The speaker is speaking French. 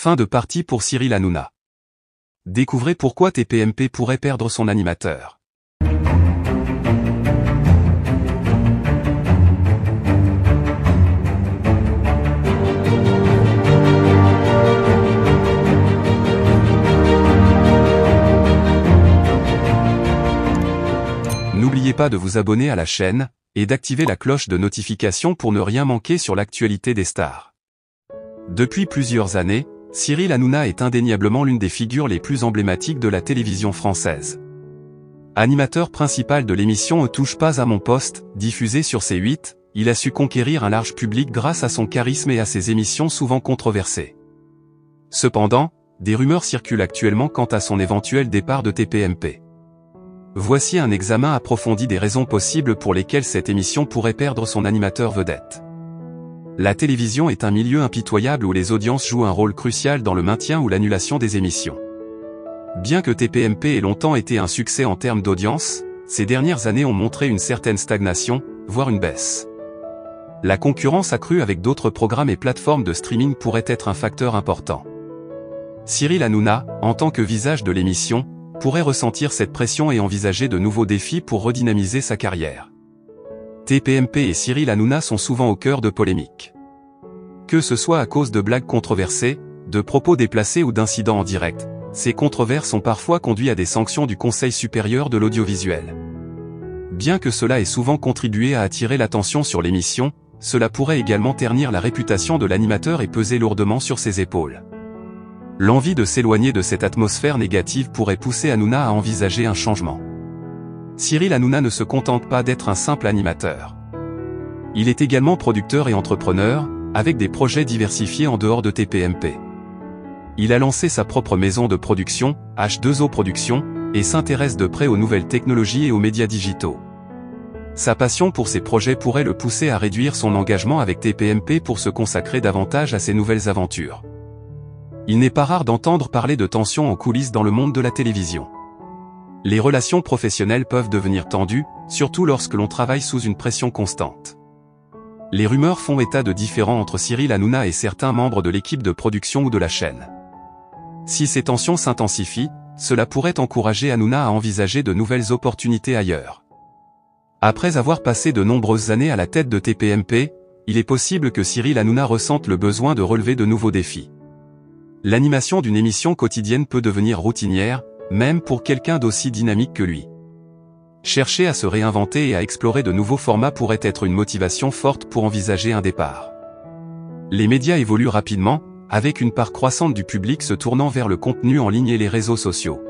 Fin de partie pour Cyril Hanouna. Découvrez pourquoi TPMP pourrait perdre son animateur. N'oubliez pas de vous abonner à la chaîne, et d'activer la cloche de notification pour ne rien manquer sur l'actualité des stars. Depuis plusieurs années, Cyril Hanouna est indéniablement l'une des figures les plus emblématiques de la télévision française. Animateur principal de l'émission Ne touche pas à mon poste, diffusée sur C8, il a su conquérir un large public grâce à son charisme et à ses émissions souvent controversées. Cependant, des rumeurs circulent actuellement quant à son éventuel départ de TPMP. Voici un examen approfondi des raisons possibles pour lesquelles cette émission pourrait perdre son animateur vedette. La télévision est un milieu impitoyable où les audiences jouent un rôle crucial dans le maintien ou l'annulation des émissions. Bien que TPMP ait longtemps été un succès en termes d'audience, ces dernières années ont montré une certaine stagnation, voire une baisse. La concurrence accrue avec d'autres programmes et plateformes de streaming pourrait être un facteur important. Cyril Hanouna, en tant que visage de l'émission, pourrait ressentir cette pression et envisager de nouveaux défis pour redynamiser sa carrière. TPMP et Cyril Hanouna sont souvent au cœur de polémiques. Que ce soit à cause de blagues controversées, de propos déplacés ou d'incidents en direct, ces controverses ont parfois conduit à des sanctions du Conseil supérieur de l'audiovisuel. Bien que cela ait souvent contribué à attirer l'attention sur l'émission, cela pourrait également ternir la réputation de l'animateur et peser lourdement sur ses épaules. L'envie de s'éloigner de cette atmosphère négative pourrait pousser Hanouna à envisager un changement. Cyril Hanouna ne se contente pas d'être un simple animateur. Il est également producteur et entrepreneur, avec des projets diversifiés en dehors de TPMP. Il a lancé sa propre maison de production, H2O Productions, et s'intéresse de près aux nouvelles technologies et aux médias digitaux. Sa passion pour ces projets pourrait le pousser à réduire son engagement avec TPMP pour se consacrer davantage à ses nouvelles aventures. Il n'est pas rare d'entendre parler de tensions en coulisses dans le monde de la télévision. Les relations professionnelles peuvent devenir tendues, surtout lorsque l'on travaille sous une pression constante. Les rumeurs font état de différends entre Cyril Hanouna et certains membres de l'équipe de production ou de la chaîne. Si ces tensions s'intensifient, cela pourrait encourager Hanouna à envisager de nouvelles opportunités ailleurs. Après avoir passé de nombreuses années à la tête de TPMP, il est possible que Cyril Hanouna ressente le besoin de relever de nouveaux défis. L'animation d'une émission quotidienne peut devenir routinière, même pour quelqu'un d'aussi dynamique que lui. Chercher à se réinventer et à explorer de nouveaux formats pourrait être une motivation forte pour envisager un départ. Les médias évoluent rapidement, avec une part croissante du public se tournant vers le contenu en ligne et les réseaux sociaux.